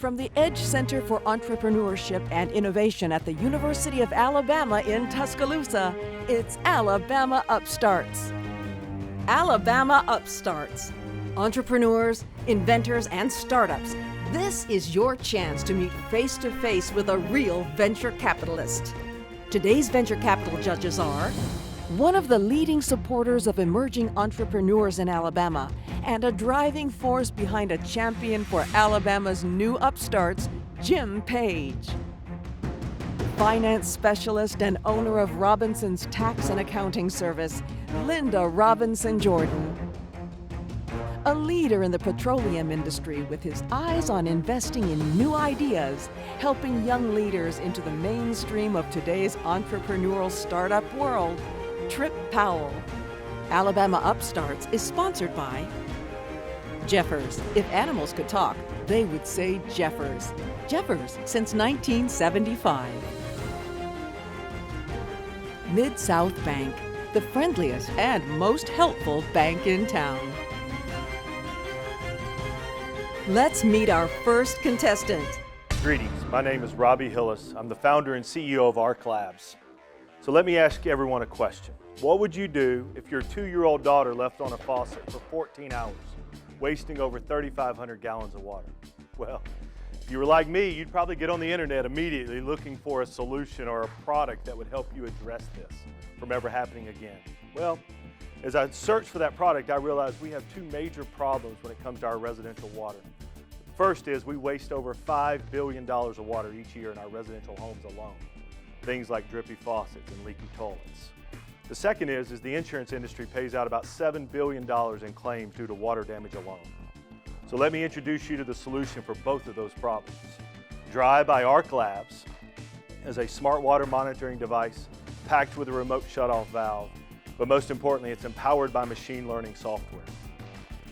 From the Edge Center for Entrepreneurship and Innovation at the University of Alabama in Tuscaloosa, it's Alabama Upstarts. Alabama Upstarts. Entrepreneurs, inventors, and startups. This is your chance to meet face-to-face with a real venture capitalist. Today's venture capital judges are one of the leading supporters of emerging entrepreneurs in Alabama and a driving force behind a champion for Alabama's new upstarts, Jim Page. Finance specialist and owner of Robinson's Tax and Accounting Service, Linda Robinson Jordan. A leader in the petroleum industry with his eyes on investing in new ideas, helping young leaders into the mainstream of today's entrepreneurial startup world, Trip Powell. Alabama Upstarts is sponsored by Jeffers. If animals could talk, they would say Jeffers. Jeffers since 1975. Mid-South Bank, the friendliest and most helpful bank in town. Let's meet our first contestant. Greetings, my name is Robbie Hillis. I'm the founder and CEO of ARC Labs. So let me ask everyone a question. What would you do if your 2-year-old daughter left on a faucet for 14 hours, wasting over 3,500 gallons of water? Well, if you were like me, you'd probably get on the internet immediately looking for a solution or a product that would help you address this from ever happening again. Well, as I searched for that product, I realized we have two major problems when it comes to our residential water. First is we waste over $5 billion of water each year in our residential homes alone. Things like drippy faucets and leaky toilets. The second is the insurance industry pays out about $7 billion in claims due to water damage alone. So let me introduce you to the solution for both of those problems. Dry by ARC Labs is a smart water monitoring device packed with a remote shutoff valve, but most importantly, it's empowered by machine learning software.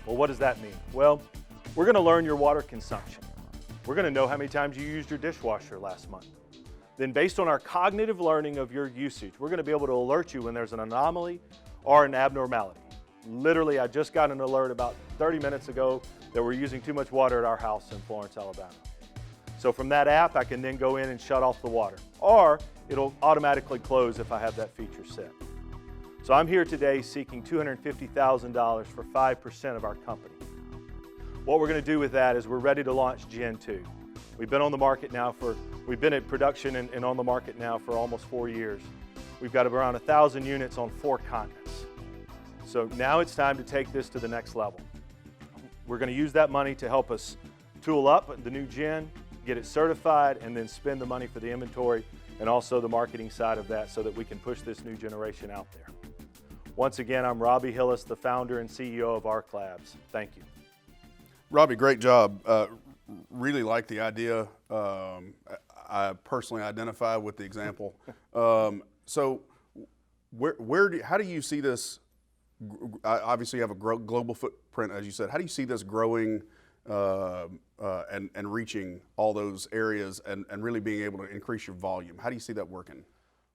Well, what does that mean? Well, we're going to learn your water consumption. We're going to know how many times you used your dishwasher last month. Then based on our cognitive learning of your usage, we're going to be able to alert you when there's an anomaly or an abnormality. Literally, I just got an alert about 30 minutes ago that we're using too much water at our house in Florence, Alabama. So from that app, I can then go in and shut off the water, or it'll automatically close if I have that feature set. So I'm here today seeking $250,000 for 5% of our company. What we're going to do with that is we're ready to launch Gen 2. We've been on the market now we've been in production and on the market now for almost 4 years. We've got around 1,000 units on 4 continents. So now it's time to take this to the next level. We're going to use that money to help us tool up the new Gen, get it certified, and then spend the money for the inventory and also the marketing side of that so that we can push this new generation out there. Once again, I'm Robbie Hillis, the founder and CEO of ARC Labs. Thank you. Robbie, great job. Really like the idea. I personally identify with the example. So how do you see this? Obviously, you have a global footprint, as you said. How do you see this growing and reaching all those areas and really being able to increase your volume? How do you see that working?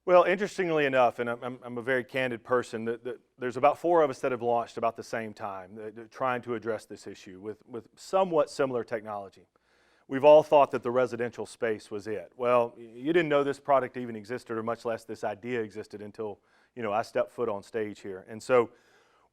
Well, interestingly enough, and I'm a very candid person, there's about 4 of us that have launched about the same time, trying to address this issue with somewhat similar technology. We've all thought that the residential space was it. Well, you didn't know this product even existed, or much less this idea existed until, I stepped foot on stage here. And so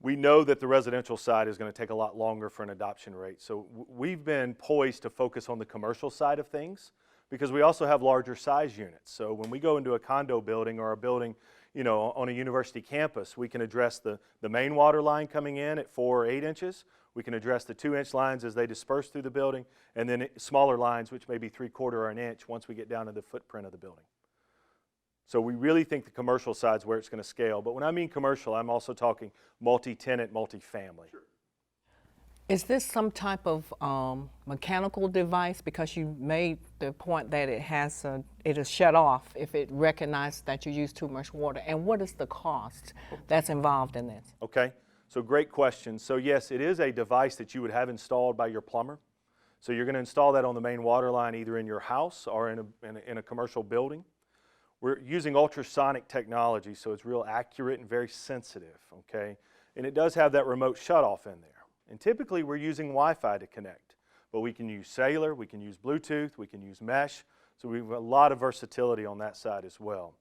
we know that the residential side is going to take a lot longer for an adoption rate. So we've been poised to focus on the commercial side of things, because we also have larger size units. So when we go into a condo building or a building, on a university campus, we can address the main water line coming in at 4 or 8 inches. We can address the 2-inch lines as they disperse through the building, and then smaller lines, which may be 3/4 or an inch once we get down to the footprint of the building. So we really think the commercial side is where it's going to scale. But when I mean commercial, I'm also talking multi-tenant, multi-family. Sure. Is this some type of mechanical device? Because you made the point that it'll shut off if it recognizes that you use too much water. And what is the cost that's involved in this? Okay, so great question. So yes, it is a device that you would have installed by your plumber. So you're going to install that on the main water line either in your house or in a commercial building. We're using ultrasonic technology, so it's real accurate and very sensitive, okay? And it does have that remote shutoff in there. And typically we're using Wi-Fi to connect. but we can use cellular, we can use Bluetooth, we can use mesh. So we have a lot of versatility on that side as well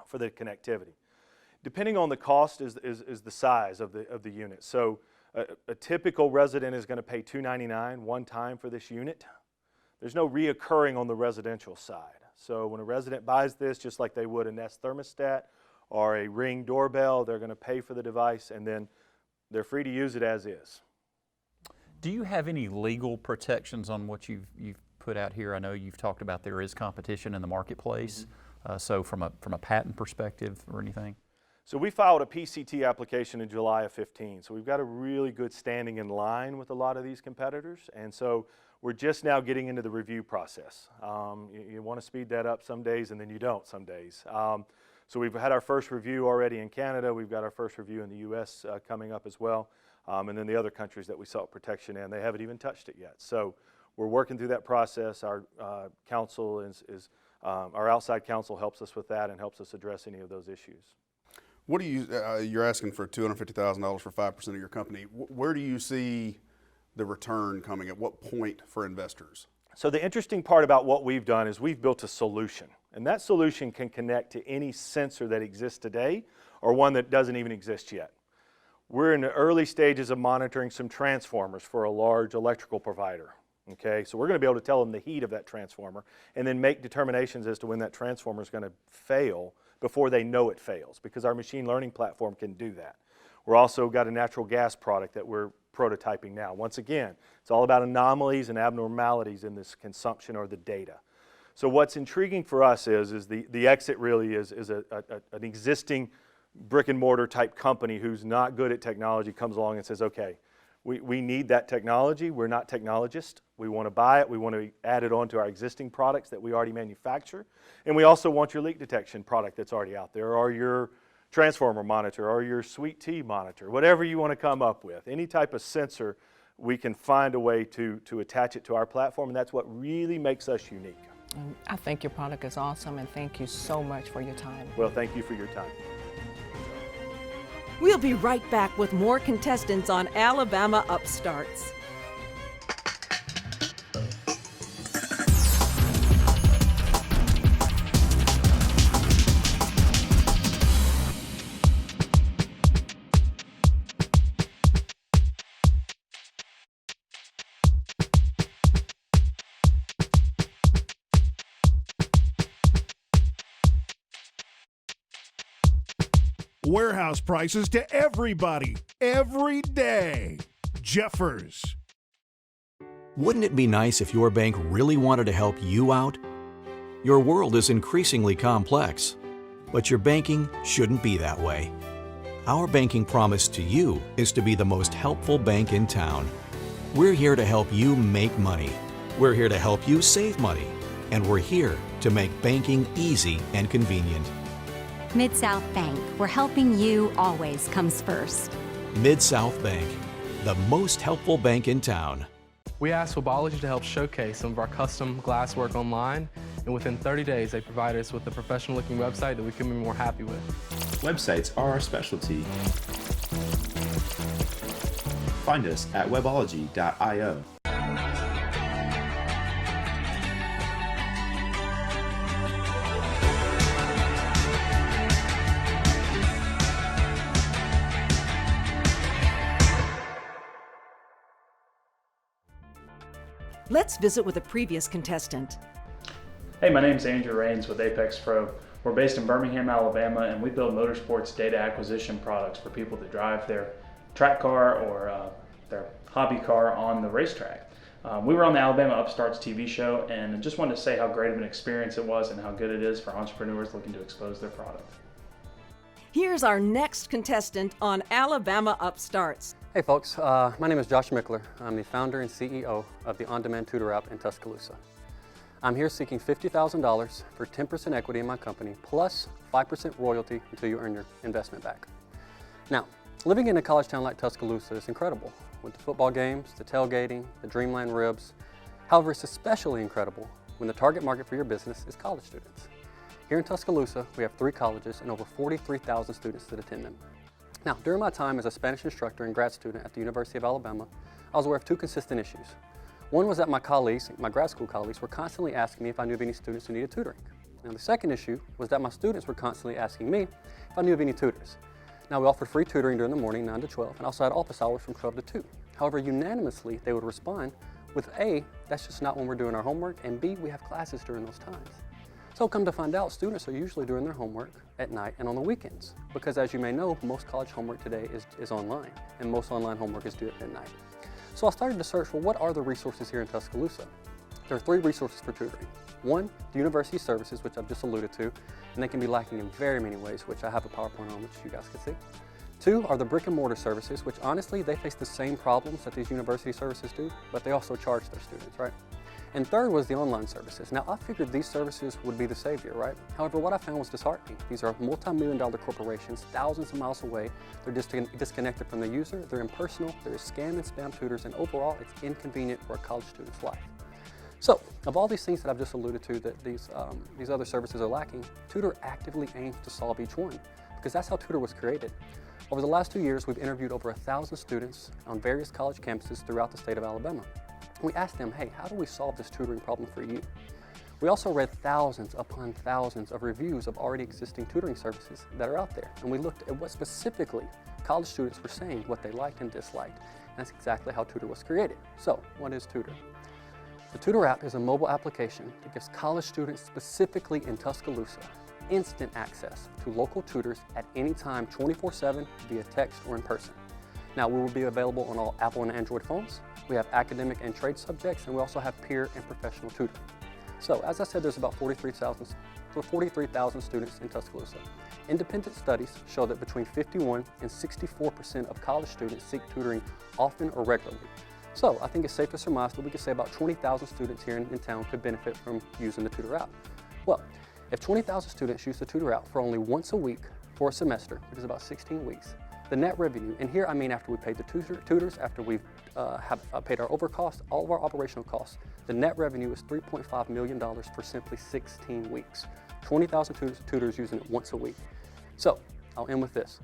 for the connectivity. Depending on the cost is the size of the unit. So a typical resident is going to pay $299 one time for this unit. There's no reoccurring on the residential side. So when a resident buys this, just like they would a Nest thermostat or a Ring doorbell, they're going to pay for the device and then they're free to use it as is. Do you have any legal protections on what you've put out here? I know you've talked about there is competition in the marketplace. So from a patent perspective or anything? So we filed a PCT application in July of 15. So we've got a really good standing in line with a lot of these competitors. And so we're just now getting into the review process. You want to speed that up some days and then you don't some days. So we've had our first review already in Canada. We've got our first review in the US coming up as well. And then the other countries that we sought protection in, they haven't even touched it yet. So we're working through that process. Our counsel our outside counsel helps us with that and helps us address any of those issues. What do you, you're asking for $250,000 for 5% of your company. Where do you see the return coming? At what point for investors? So the interesting part about what we've done is we've built a solution. And that solution can connect to any sensor that exists today or one that doesn't even exist yet. We're in the early stages of monitoring some transformers for a large electrical provider. Okay, so we're going to be able to tell them the heat of that transformer and then make determinations as to when that transformer is going to fail before they know it fails, because our machine learning platform can do that. We're also got a natural gas product that we're prototyping now. Once again, it's all about anomalies and abnormalities in this consumption or the data. So what's intriguing for us is the exit really is an existing brick and mortar type company who's not good at technology comes along and says, okay, we need that technology. We're not technologists. We want to buy it. We want to add it onto our existing products that we already manufacture. And we also want your leak detection product that's already out there, or your transformer monitor, or your sweet tea monitor, whatever you want to come up with. Any type of sensor, we can find a way to attach it to our platform, and that's what really makes us unique. I think your product is awesome, and thank you so much for your time. Well, thank you for your time. We'll be right back with more contestants on Alabama Upstarts. Warehouse prices to everybody, every day. Jeffers. Wouldn't it be nice if your bank really wanted to help you out? Your world is increasingly complex, but your banking shouldn't be that way. Our banking promise to you is to be the most helpful bank in town. We're here to help you make money. We're here to help you save money. And we're here to make banking easy and convenient. Mid-South Bank, where helping you always comes first. Mid-South Bank, the most helpful bank in town. We asked Webology to help showcase some of our custom glass work online, and within 30 days they provided us with a professional-looking website that we couldn't be more happy with. Websites are our specialty. Find us at webology.io. Let's visit with a previous contestant. Hey, my name is Andrew Rains with Apex Pro. We're based in Birmingham, Alabama, and we build motorsports data acquisition products for people that drive their track car or their hobby car on the racetrack. We were on the Alabama Upstarts TV show, and I just wanted to say how great of an experience it was and how good it is for entrepreneurs looking to expose their product. Here's our next contestant on Alabama Upstarts. Hey folks, my name is Josh Mickler. I'm the founder and CEO of the on-demand tutor app in Tuscaloosa. I'm here seeking $50,000 for 10% equity in my company plus 5% royalty until you earn your investment back. Now, living in a college town like Tuscaloosa is incredible with the football games, the tailgating, the Dreamland ribs. However, it's especially incredible when the target market for your business is college students. Here in Tuscaloosa, we have 3 colleges and over 43,000 students that attend them. Now, during my time as a Spanish instructor and grad student at the University of Alabama, I was aware of 2 consistent issues. One was that my colleagues, my grad school colleagues, were constantly asking me if I knew of any students who needed tutoring. Now the second issue was that my students were constantly asking me if I knew of any tutors. Now we offered free tutoring during the morning, 9 to 12, and also had office hours from 12 to 2. However, unanimously, they would respond with A, that's just not when we're doing our homework, and B, we have classes during those times. So come to find out, students are usually doing their homework at night and on the weekends, because as you may know, most college homework today is online, and most online homework is due at midnight. So I started to search for what are the resources here in Tuscaloosa. There are 3 resources for tutoring. One, the university services, which I've just alluded to, and they can be lacking in very many ways, which I have a PowerPoint on, which you guys can see. 2 are the brick and mortar services, which honestly, they face the same problems that these university services do, but they also charge their students, right? And 3rd was the online services. Now, I figured these services would be the savior, right? However, what I found was disheartening. These are multi-million-dollar corporations, thousands of miles away. They're disconnected from the user, they're impersonal, they're scam and spam tutors, and overall, it's inconvenient for a college student's life. So, of all these things that I've just alluded to that these other services are lacking, Tutor actively aims to solve each one, because that's how Tutor was created. Over the last 2 years, we've interviewed over 1,000 students on various college campuses throughout the state of Alabama. We asked them, hey, how do we solve this tutoring problem for you? We also read thousands upon thousands of reviews of already existing tutoring services that are out there. And we looked at what specifically college students were saying, what they liked and disliked. And that's exactly how Tutor was created. So, what is Tutor? The Tutor app is a mobile application that gives college students specifically in Tuscaloosa instant access to local tutors at any time, 24/7, via text or in person. Now, we will be available on all Apple and Android phones. We have academic and trade subjects, and we also have peer and professional tutoring. So, as I said, there's about 43,000 students in Tuscaloosa. Independent studies show that between 51 and 64% of college students seek tutoring often or regularly. So, I think it's safe to surmise that we could say about 20,000 students here in town could benefit from using the Tutor app. Well, if 20,000 students use the Tutor app for only once a week for a semester, which is about 16 weeks, the net revenue, and here I mean after we paid the tutors, after we've paid our overcost, all of our operational costs, the net revenue is $3.5 million for simply 16 weeks. 20,000 tutors using it once a week. So, I'll end with this.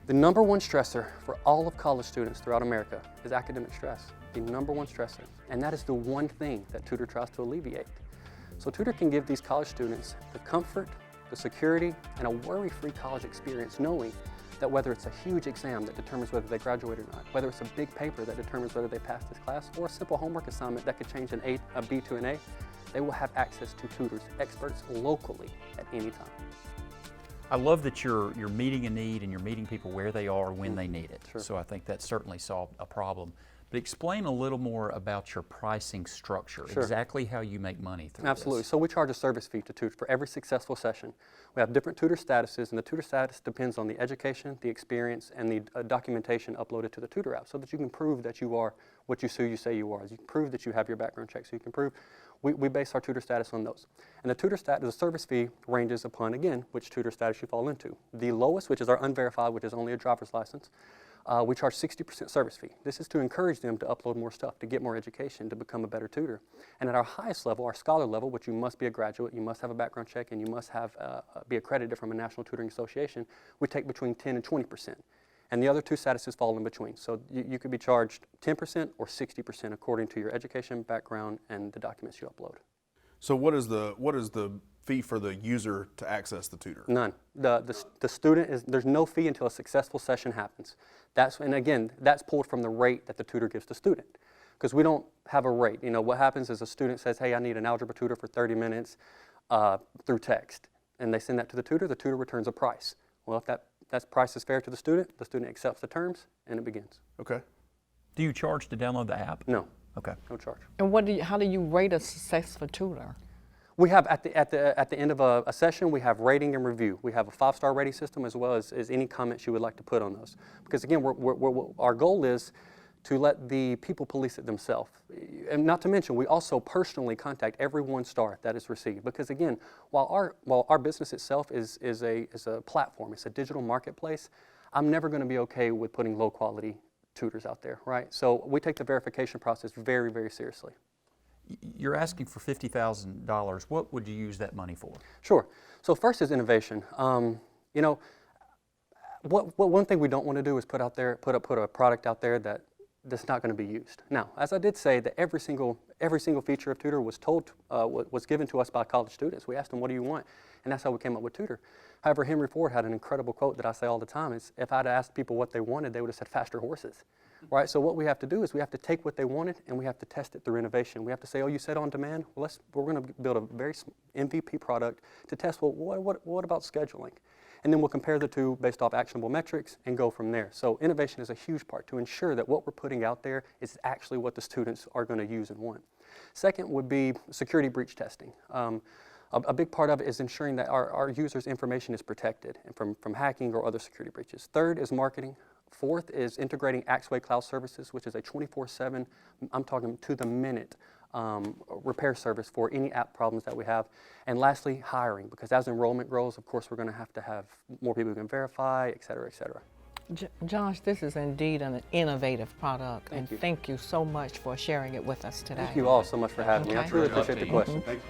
The number one stressor for all of college students throughout America is academic stress, the number one stressor. And that is the one thing that Tutor tries to alleviate. So Tutor can give these college students the comfort, the security, and a worry-free college experience, knowing that whether it's a huge exam that determines whether they graduate or not, whether it's a big paper that determines whether they pass this class, or a simple homework assignment that could change a B to an A, they will have access to tutors, experts locally at any time. I love that you're meeting a need and you're meeting people where they are when they need it. Sure. So I think that certainly solved a problem. But explain a little more about your pricing structure, Sure. Exactly how you make money through Absolutely. this. So we charge a service fee to tutor for every successful session. We have different tutor statuses, and the tutor status depends on the education, the experience, and the documentation uploaded to the Tutor app, so that you can prove that you are what you say you are. You can prove that you have your background check, so you can prove. We base our tutor status on those. And the tutor status, the service fee ranges upon, again, which tutor status you fall into. The lowest, which is our unverified, which is only a driver's license, we charge 60% service fee. This is to encourage them to upload more stuff, to get more education, to become a better tutor. And at our highest level, our scholar level, which you must be a graduate, you must have a background check, and you must have be accredited from a National Tutoring Association, we take between 10 and 20%. And the other two statuses fall in between. So you could be charged 10% or 60% according to your education, background, and the documents you upload. So what is the fee for the user to access the tutor? None. The student there's no fee until a successful session happens. And again, that's pulled from the rate that the tutor gives the student. Because we don't have a rate. You know, what happens is a student says, hey, I need an algebra tutor for 30 minutes through text. And they send that to the tutor returns a price. Well, if that price is fair to the student accepts the terms, and it begins. Okay. Do you charge to download the app? No. Okay. No charge. And how do you rate a successful tutor? We have at the end of a session, we have rating and review. We have a 5-star rating system, as well as any comments you would like to put on those. Because again, our goal is to let the people police it themselves. And not to mention, we also personally contact every 1-star that is received. Because again, while our business itself is a platform, it's a digital marketplace, I'm never going to be okay with putting low quality tutors out there, right? So we take the verification process very, very seriously. You're asking for $50,000. What would you use that money for? Sure. So first is innovation. You know, what one thing we don't want to do is put a product out there that that's not going to be used. Now, as I did say, that every single feature of Tutor was was given to us by college students. We asked them, what do you want? And that's how we came up with Tutor. However, Henry Ford had an incredible quote that I say all the time, is if I'd asked people what they wanted, they would have said faster horses. Right? So what we have to do is we have to take what they wanted and we have to test it through innovation. We have to say, oh, you said on demand? Well, we're going to build a very MVP product to test, well, what about scheduling? And then we'll compare the two based off actionable metrics and go from there. So innovation is a huge part to ensure that what we're putting out there is actually what the students are going to use and want. Second would be security breach testing. A big part of it is ensuring that our users' information is protected from hacking or other security breaches. Third is marketing. Fourth is integrating Axway Cloud Services, which is a 24/7, I'm talking to the minute, repair service for any app problems that we have. And lastly, hiring, because as enrollment grows, of course, we're going to have more people who can verify, et cetera, et cetera. Josh, this is indeed an innovative product. Thank you. Thank you so much for sharing it with us today. Thank you all so much for having me. I truly appreciate the question. Thank you.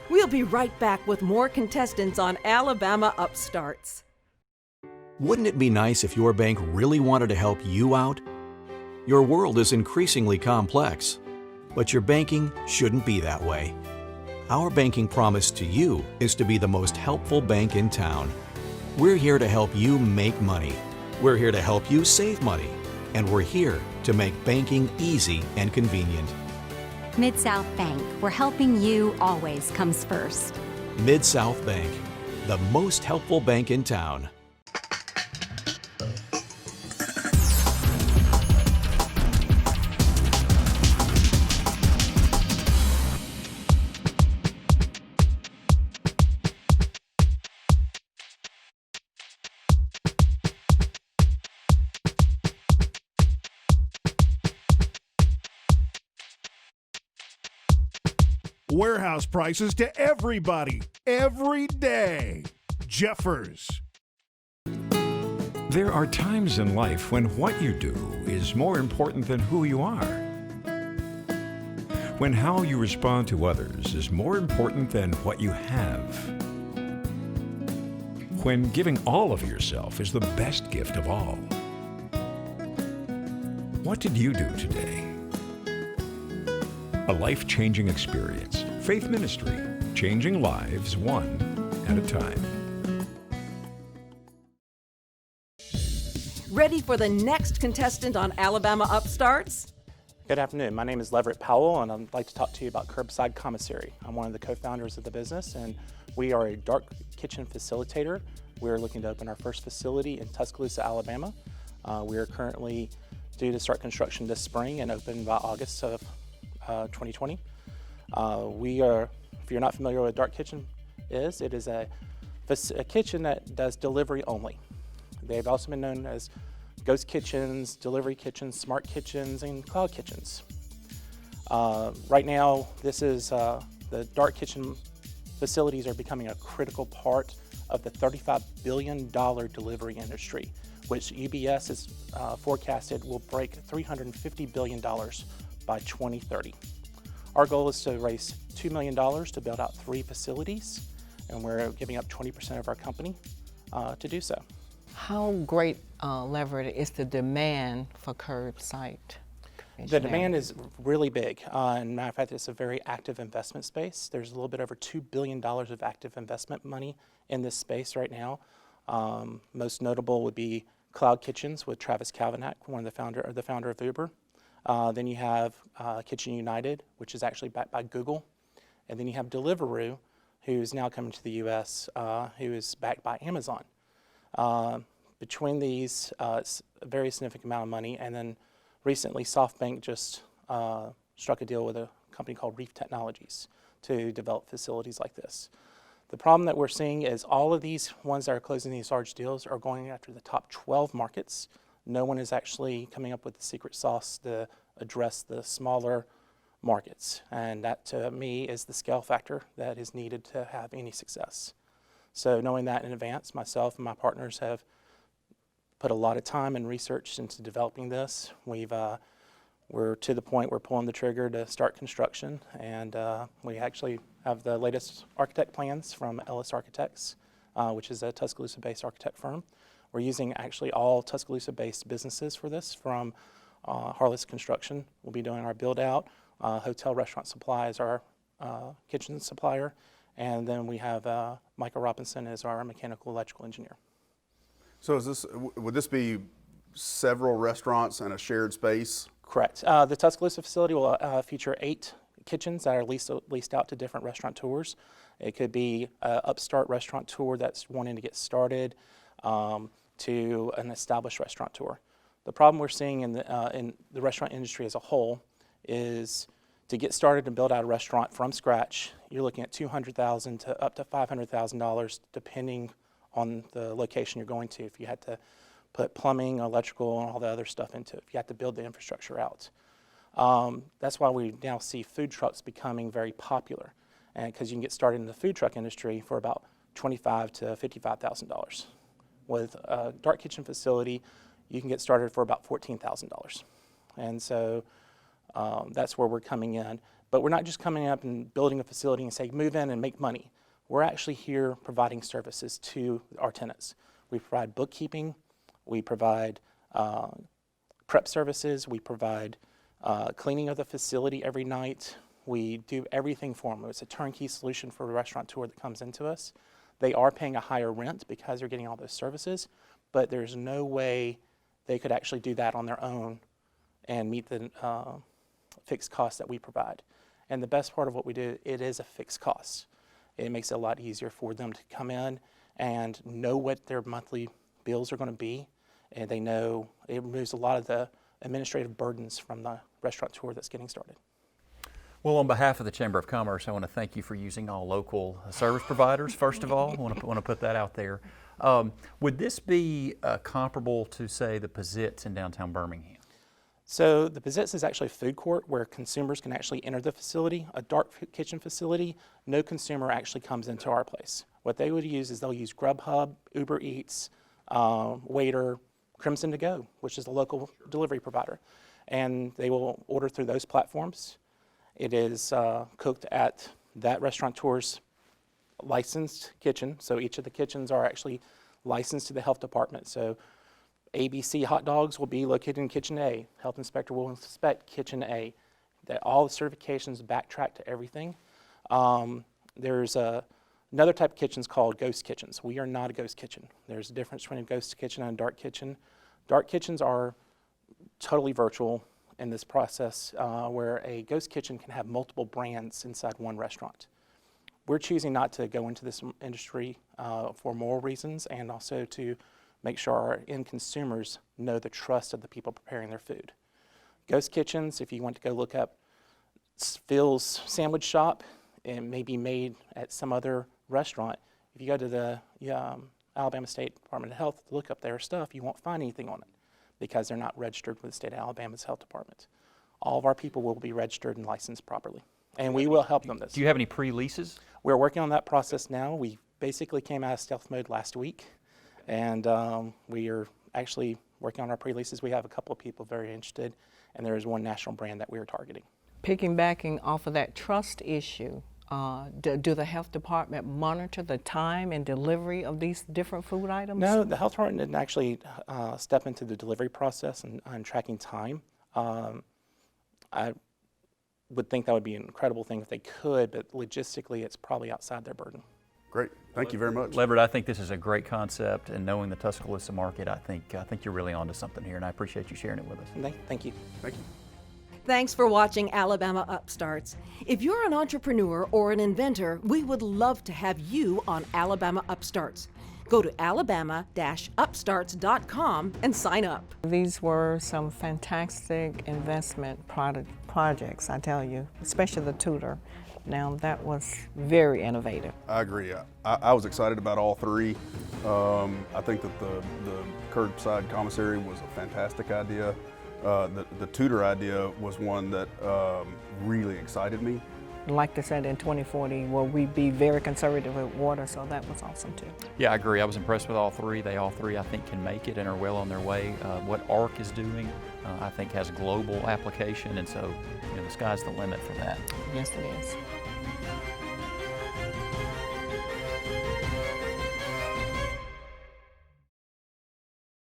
We'll be right back with more contestants on Alabama Upstarts. Wouldn't it be nice if your bank really wanted to help you out? Your world is increasingly complex, but your banking shouldn't be that way. Our banking promise to you is to be the most helpful bank in town. We're here to help you make money. We're here to help you save money. And we're here to make banking easy and convenient. Mid-South Bank, where helping you always comes first. Mid-South Bank, the most helpful bank in town. Warehouse prices to everybody, every day. Jeffers. There are times in life when what you do is more important than who you are. When how you respond to others is more important than what you have. When giving all of yourself is the best gift of all. What did you do today? A life-changing experience. Faith Ministry, changing lives one at a time. Ready for the next contestant on Alabama Upstarts? Good afternoon. My name is Leverett Powell, and I'd like to talk to you about Curbside Commissary. I'm one of the co-founders of the business, and we are a dark kitchen facilitator. We're looking to open our first facility in Tuscaloosa, Alabama. We are currently due to start construction this spring and open by August of 2020. If you're not familiar with what a dark kitchen is, it is a kitchen that does delivery only. They've also been known as ghost kitchens, delivery kitchens, smart kitchens, and cloud kitchens. Right now, this is the dark kitchen facilities are becoming a critical part of the $35 billion delivery industry, which UBS is forecasted will break $350 billion by 2030. Our goal is to raise $2 million to build out 3 facilities, and we're giving up 20% of our company to do so. How great, Leverett, is the demand for curbside? The demand is really big. And matter of fact, it's a very active investment space. There's a little bit over $2 billion of active investment money in this space right now. Most notable would be Cloud Kitchens with Travis Kalanick, the founder of Uber. Then you have Kitchen United, which is actually backed by Google. And then you have Deliveroo, who's now coming to the U.S., who is backed by Amazon. Between these, it's a very significant amount of money. And then recently, SoftBank just struck a deal with a company called Reef Technologies to develop facilities like this. The problem that we're seeing is all of these ones that are closing these large deals are going after the top 12 markets. No one is actually coming up with the secret sauce to address the smaller markets. And that, to me, is the scale factor that is needed to have any success. So knowing that in advance, myself and my partners have put a lot of time and research into developing this. We're to the point we're pulling the trigger to start construction, and we actually have the latest architect plans from Ellis Architects, which is a Tuscaloosa-based architect firm. We're using actually all Tuscaloosa-based businesses for this, from Harless Construction will be doing our build out. Hotel Restaurant Supply is our kitchen supplier. And then we have Michael Robinson as our mechanical electrical engineer. So would this be several restaurants and a shared space? Correct. The Tuscaloosa facility will feature 8 kitchens that are leased out to different restaurateurs. It could be an upstart restaurateur that's wanting to get started to an established restaurateur. The problem we're seeing in the restaurant industry as a whole is to get started and build out a restaurant from scratch, you're looking at $200,000 to up to $500,000 depending on the location you're going to. If you had to put plumbing, electrical, and all the other stuff into it, if you have to build the infrastructure out. That's why we now see food trucks becoming very popular, and because you can get started in the food truck industry for about $25,000 to $55,000. With a dark kitchen facility, you can get started for about $14,000. And so that's where we're coming in. But we're not just coming up and building a facility and say, move in and make money. We're actually here providing services to our tenants. We provide bookkeeping, we provide prep services, we provide cleaning of the facility every night. We do everything for them. It's a turnkey solution for a restaurateur that comes into us. They are paying a higher rent because they're getting all those services, but there's no way they could actually do that on their own and meet the fixed costs that we provide. And the best part of what we do, it is a fixed cost. It makes it a lot easier for them to come in and know what their monthly bills are going to be, and they know it removes a lot of the administrative burdens from the restaurateur that's getting started. Well, on behalf of the Chamber of Commerce, I want to thank you for using all local service providers, first of all. I want to put that out there. Would this be comparable to, say, the Pizzitz in downtown Birmingham? So the Pizzitz is actually a food court where consumers can actually enter the facility. A dark kitchen facility, no consumer actually comes into our place. What they would use is they'll use Grubhub, Uber Eats, Waiter, Crimson To Go, which is a local delivery provider. And they will order through those platforms. It is cooked at that restaurateur's licensed kitchen. So each of the kitchens are actually licensed to the health department. So ABC hot dogs will be located in Kitchen A. Health inspector will inspect Kitchen A. All the certifications backtrack to everything. There's another type of kitchens called ghost kitchens. We are not a ghost kitchen. There's a difference between a ghost kitchen and a dark kitchen. Dark kitchens are totally virtual in this process, where a ghost kitchen can have multiple brands inside one restaurant. We're choosing not to go into this industry for moral reasons and also to make sure our end consumers know the trust of the people preparing their food. Ghost kitchens, if you want to go look up Phil's Sandwich Shop, it may be made at some other restaurant. If you go to the Alabama State Department of Health to look up their stuff, you won't find anything on it because they're not registered with the state of Alabama's health department. All of our people will be registered and licensed properly, and we will help them. Do you have any pre-leases? We're working on that process now. We basically came out of stealth mode last week, and we are actually working on our pre-leases. We have a couple of people very interested, and there is one national brand that we are targeting. Piggybacking off of that trust issue, do the health department monitor the time and delivery of these different food items? No, the health department didn't actually step into the delivery process and tracking time. I would think that would be an incredible thing if they could, but logistically it's probably outside their burden. Great, thank you very much. Leverett, I think this is a great concept, and knowing the Tuscaloosa market, I think you're really onto something here, and I appreciate you sharing it with us. Thank you. Thank you. Thanks for watching Alabama Upstarts. If you're an entrepreneur or an inventor, we would love to have you on Alabama Upstarts. Go to alabama-upstarts.com and sign up. These were some fantastic investment projects, I tell you, especially the tutor. Now, that was very innovative. I agree. I was excited about all three. I think that the curbside commissary was a fantastic idea. The tutor idea was one that really excited me. Like they said, in 2040, will we be very conservative with water, so that was awesome too. Yeah, I agree. I was impressed with all three. They all three, I think, can make it and are well on their way. What ARC is doing, I think, has global application, and so the sky's the limit for that. Yes, it is.